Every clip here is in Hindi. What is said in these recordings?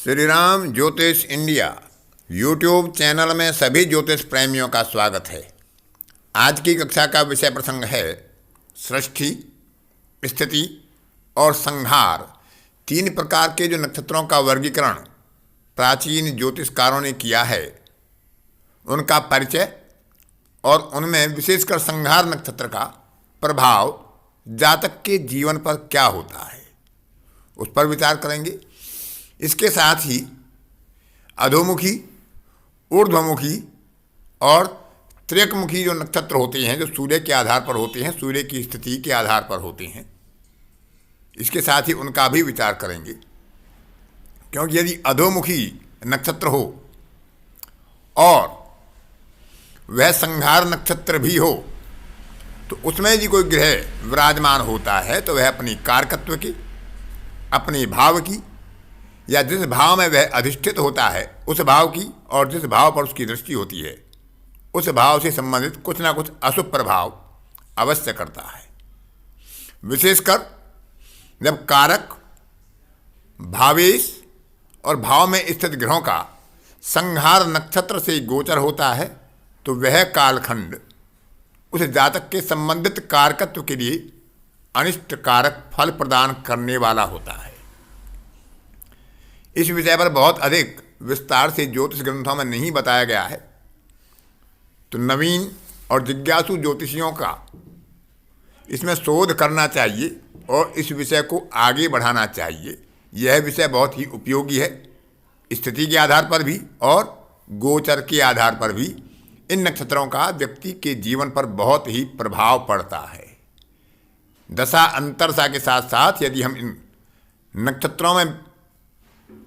श्री राम ज्योतिष इंडिया यूट्यूब चैनल में सभी ज्योतिष प्रेमियों का स्वागत है। आज की कक्षा का विषय प्रसंग है सृष्टि, स्थिति और संहार। तीन प्रकार के जो नक्षत्रों का वर्गीकरण प्राचीन ज्योतिषकारों ने किया है, उनका परिचय और उनमें विशेषकर संहार नक्षत्र का प्रभाव जातक के जीवन पर क्या होता है, उस पर विचार करेंगे। इसके साथ ही अधोमुखी, ऊर्ध्वमुखी और त्र्यकमुखी जो नक्षत्र होते हैं, जो सूर्य के आधार पर होते हैं, सूर्य की स्थिति के आधार पर होते हैं, इसके साथ ही उनका भी विचार करेंगे। क्योंकि यदि अधोमुखी नक्षत्र हो और वह संहार नक्षत्र भी हो, तो उसमें यदि कोई ग्रह विराजमान होता है तो वह अपनी कारकत्व की, अपने भाव की, या जिस भाव में वह अधिष्ठित होता है उस भाव की, और जिस भाव पर उसकी दृष्टि होती है उस भाव से संबंधित कुछ ना कुछ अशुभ प्रभाव अवश्य करता है। विशेषकर जब कारक, भावेश और भाव में स्थित ग्रहों का संहार नक्षत्र से गोचर होता है, तो वह कालखंड उस जातक के संबंधित कारकत्व के लिए अनिष्ट कारक फल प्रदान करने वाला होता है। इस विषय पर बहुत अधिक विस्तार से ज्योतिष ग्रंथों में नहीं बताया गया है, तो नवीन और जिज्ञासु ज्योतिषियों का इसमें शोध करना चाहिए और इस विषय को आगे बढ़ाना चाहिए। यह विषय बहुत ही उपयोगी है, स्थिति के आधार पर भी और गोचर के आधार पर भी इन नक्षत्रों का व्यक्ति के जीवन पर बहुत ही प्रभाव पड़ता है। दशा अंतरदशा के साथ साथ यदि हम इन नक्षत्रों में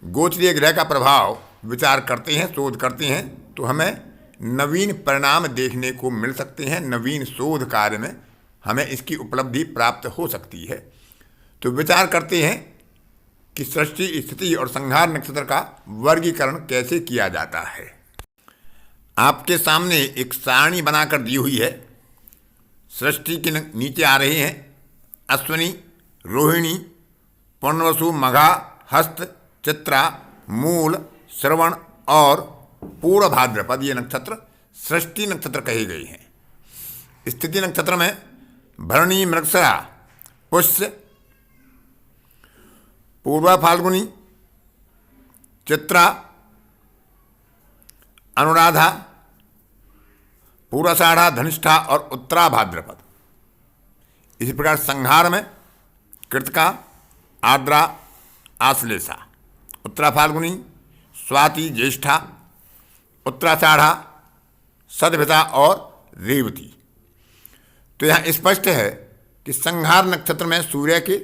गोचरीय ग्रह का प्रभाव विचार करते हैं, शोध करते हैं, तो हमें नवीन परिणाम देखने को मिल सकते हैं। नवीन शोध कार्य में हमें इसकी उपलब्धि प्राप्त हो सकती है। तो विचार करते हैं कि सृष्टि, स्थिति और संहार नक्षत्र का वर्गीकरण कैसे किया जाता है। आपके सामने एक सारणी बनाकर दी हुई है। सृष्टि के नीचे आ रहे हैं अश्विनी, रोहिणी, पुनर्वसु, मघा, हस्त, चित्रा, मूल, श्रवण और पूर्व भाद्रपद, ये नक्षत्र सृष्टि नक्षत्र कहे गए हैं। स्थिति नक्षत्र में भरणी, मृगशिरा, पुष्य, पूर्वा फाल्गुनी, चित्रा, अनुराधा, पूर्वाषाढ़ा, धनिष्ठा और उत्तरा भाद्रपद। इसी प्रकार संहार में कृतिका, आर्द्रा, आश्लेषा, उत्तरा फाल्गुनी, स्वाति, ज्येष्ठा, उत्तराषाढ़ा, सदभिता और रेवती। तो यहाँ स्पष्ट है कि संहार नक्षत्र में सूर्य के,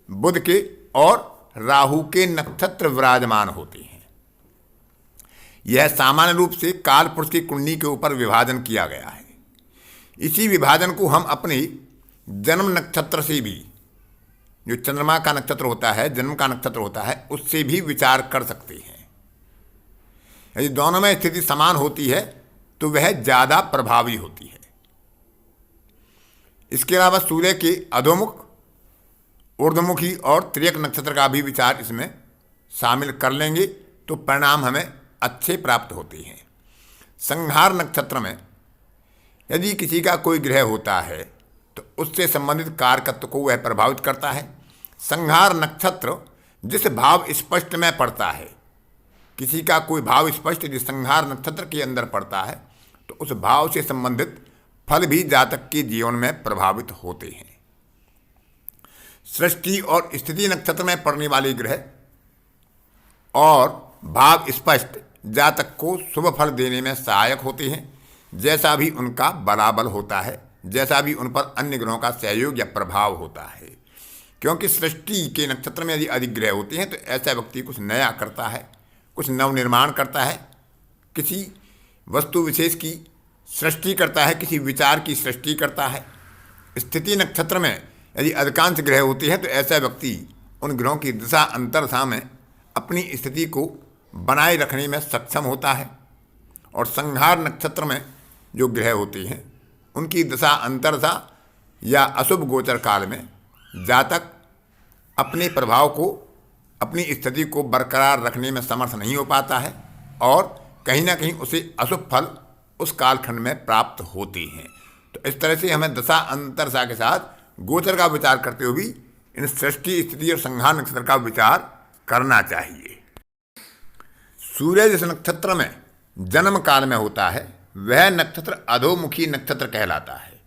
बुध के और राहु के नक्षत्र विराजमान होते हैं। यह सामान्य रूप से काल पुरुष की कुंडली के ऊपर विभाजन किया गया है। इसी विभाजन को हम अपने जन्म नक्षत्र से भी, जो चंद्रमा का नक्षत्र होता है, जन्म का नक्षत्र होता है, उससे भी विचार कर सकते हैं। यदि दोनों में स्थिति समान होती है तो वह ज़्यादा प्रभावी होती है। इसके अलावा सूर्य के अधोमुख, ऊर्ध्वमुखी और त्र्यक नक्षत्र का भी विचार इसमें शामिल कर लेंगे तो परिणाम हमें अच्छे प्राप्त होते हैं। संहार नक्षत्र में यदि किसी का कोई ग्रह होता है तो उससे संबंधित कारकत्व को वह प्रभावित करता है। संहार नक्षत्र जिस भाव स्पष्ट में पड़ता है, किसी का कोई भाव स्पष्ट जिस संहार नक्षत्र के अंदर पड़ता है, तो उस भाव से संबंधित फल भी जातक के जीवन में प्रभावित होते हैं। सृष्टि और स्थिति नक्षत्र में पड़ने वाले ग्रह और भाव स्पष्ट जातक को शुभ फल देने में सहायक होते हैं, जैसा भी उनका बलाबल होता है, जैसा भी उन पर अन्य ग्रहों का सहयोग या प्रभाव होता है। क्योंकि सृष्टि के नक्षत्र में यदि अधिक ग्रह होते हैं तो ऐसा व्यक्ति कुछ नया करता है, कुछ नवनिर्माण करता है, किसी वस्तु विशेष की सृष्टि करता है, किसी विचार की सृष्टि करता है। स्थिति नक्षत्र में यदि अधिकांश ग्रह होते हैं तो ऐसा व्यक्ति उन ग्रहों की दिशा अंतरदशा में अपनी स्थिति को बनाए रखने में सक्षम होता है। और संहार नक्षत्र में जो ग्रह होते हैं उनकी दशा अंतरदशा या अशुभ गोचर काल में जातक अपने प्रभाव को अपनी स्थिति को बरकरार रखने में समर्थ नहीं हो पाता है और कहीं ना कहीं उसे अशुभ फल उस कालखंड में प्राप्त होते हैं। तो इस तरह से हमें दशा अंतरदशा के साथ गोचर का विचार करते हुए भी इन सृष्टि, स्थिति और संहार नक्षत्र का विचार करना चाहिए। सूर्य जिस नक्षत्र में जन्म काल में होता है वह नक्षत्र अधोमुखी नक्षत्र कहलाता है।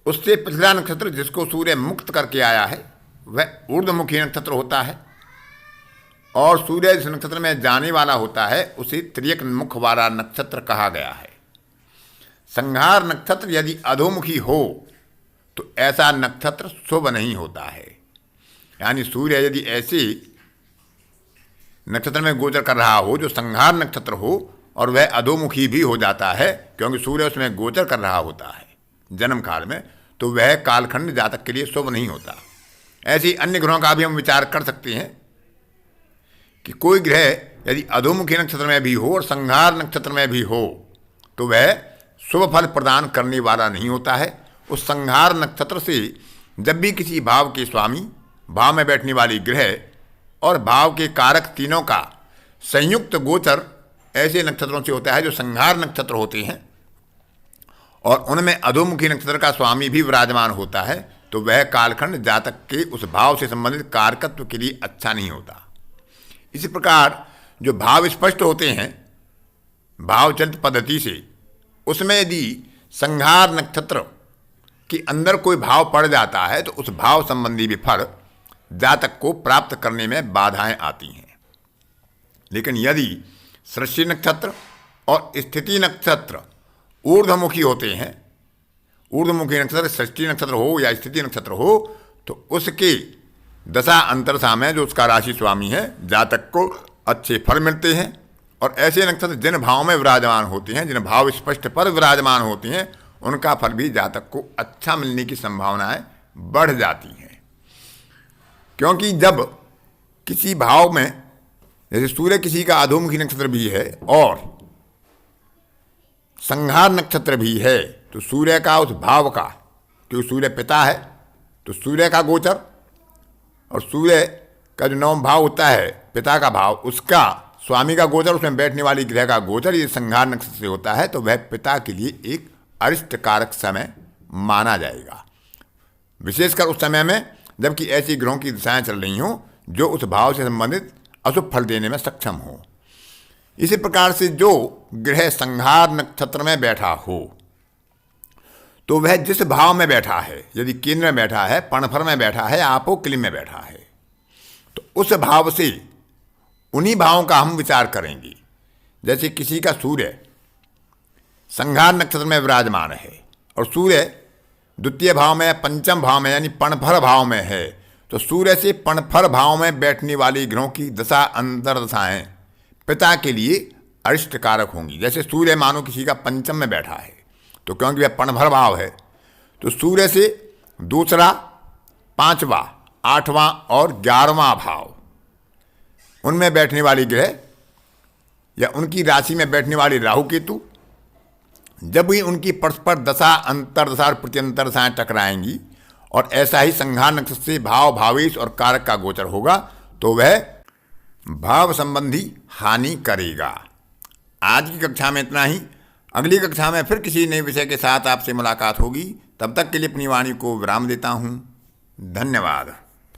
उससे पिछला नक्षत्र जिसको सूर्य मुक्त करके आया है वह ऊर्ध्वमुखी नक्षत्र होता है और सूर्य जिस नक्षत्र में जाने वाला होता है उसे त्रियक मुख वाला नक्षत्र कहा गया है। संहार नक्षत्र यदि अधोमुखी हो तो ऐसा नक्षत्र शुभ नहीं होता है। यानी सूर्य यदि ऐसे नक्षत्र में गोचर कर रहा हो जो संहार नक्षत्र हो और वह अधोमुखी भी हो जाता है क्योंकि सूर्य उसमें गोचर कर रहा होता है जन्म काल में, तो वह कालखंड जातक के लिए शुभ नहीं होता। ऐसे अन्य ग्रहों का भी हम विचार कर सकते हैं कि कोई ग्रह यदि अधोमुखी नक्षत्र में भी हो और संहार नक्षत्र में भी हो तो वह शुभ फल प्रदान करने वाला नहीं होता है। उस संहार नक्षत्र से जब भी किसी भाव के स्वामी, भाव में बैठने वाली ग्रह और भाव के कारक तीनों का संयुक्त गोचर ऐसे नक्षत्रों से होता है जो संहार नक्षत्र होते हैं और उनमें अधोमुखी नक्षत्र का स्वामी भी विराजमान होता है, तो वह कालखंड जातक के उस भाव से संबंधित कारकत्व के लिए अच्छा नहीं होता। इसी प्रकार जो भाव स्पष्ट होते हैं भावचलित पद्धति से, उसमें यदि संहार नक्षत्र के अंदर कोई भाव पड़ जाता है तो उस भाव संबंधी भी फल जातक को प्राप्त करने में बाधाएं आती हैं। लेकिन यदि सृष्टि नक्षत्र और स्थिति नक्षत्र ऊर्ध्वमुखी होते हैं, ऊर्ध्वमुखी नक्षत्र सृष्टि नक्षत्र हो या स्थिति नक्षत्र हो, तो उसके दशा अंतरदशा में जो उसका राशि स्वामी है जातक को अच्छे फल मिलते हैं। और ऐसे नक्षत्र जिन भाव में विराजमान होते हैं, जिन भाव स्पष्ट पर विराजमान होते हैं, उनका फल भी जातक को अच्छा मिलने की संभावनाएं बढ़ जाती हैं। क्योंकि जब किसी भाव में, जैसे सूर्य किसी का अधोमुखी नक्षत्र भी है और संहार नक्षत्र भी है, तो सूर्य का उस भाव का, क्योंकि सूर्य पिता है तो सूर्य का गोचर और सूर्य का जो नवम भाव होता है पिता का भाव, उसका स्वामी का गोचर, उसमें बैठने वाली ग्रह का गोचर यदि संहार नक्षत्र से होता है तो वह पिता के लिए एक अरिष्ट कारक समय माना जाएगा, विशेषकर उस समय में जबकि ऐसी ग्रहों की दिशाएं चल रही हों जो उस भाव से संबंधित अशुभ फल देने में सक्षम हो। इसी प्रकार से जो ग्रह संहार नक्षत्र में बैठा हो तो वह जिस भाव में बैठा है, यदि केंद्र में बैठा है, पणफर में बैठा है, आपो किलिम में बैठा है, तो उस भाव से उन्हीं भावों का हम विचार करेंगे। जैसे किसी का सूर्य संहार नक्षत्र में विराजमान है और सूर्य द्वितीय भाव में, पंचम भाव में यानी पणफर भाव में है, तो सूर्य से पणफर भाव में बैठने वाली ग्रहों की दशा अंतरदशाएं पिता के लिए अरिष्ट कारक होंगी। जैसे सूर्य मानो किसी का पंचम में बैठा है तो क्योंकि वह पणभर भाव है, तो सूर्य से दूसरा, पांचवा, आठवां और 11वां भाव, उनमें बैठने वाली ग्रह या उनकी राशि में बैठने वाली राहु केतु, जब भी उनकी परस्पर दशा अंतरदशा और प्रत्यंतर दशाएं टकराएंगी और ऐसा ही संहार नक्षत्र से भाव, भावेश और कारक का गोचर होगा तो वह भाव संबंधी हानि करेगा। आज की कक्षा में इतना ही। अगली कक्षा में फिर किसी नए विषय के साथ आपसे मुलाकात होगी। तब तक के लिए अपनी वाणी को विराम देता हूँ। धन्यवाद।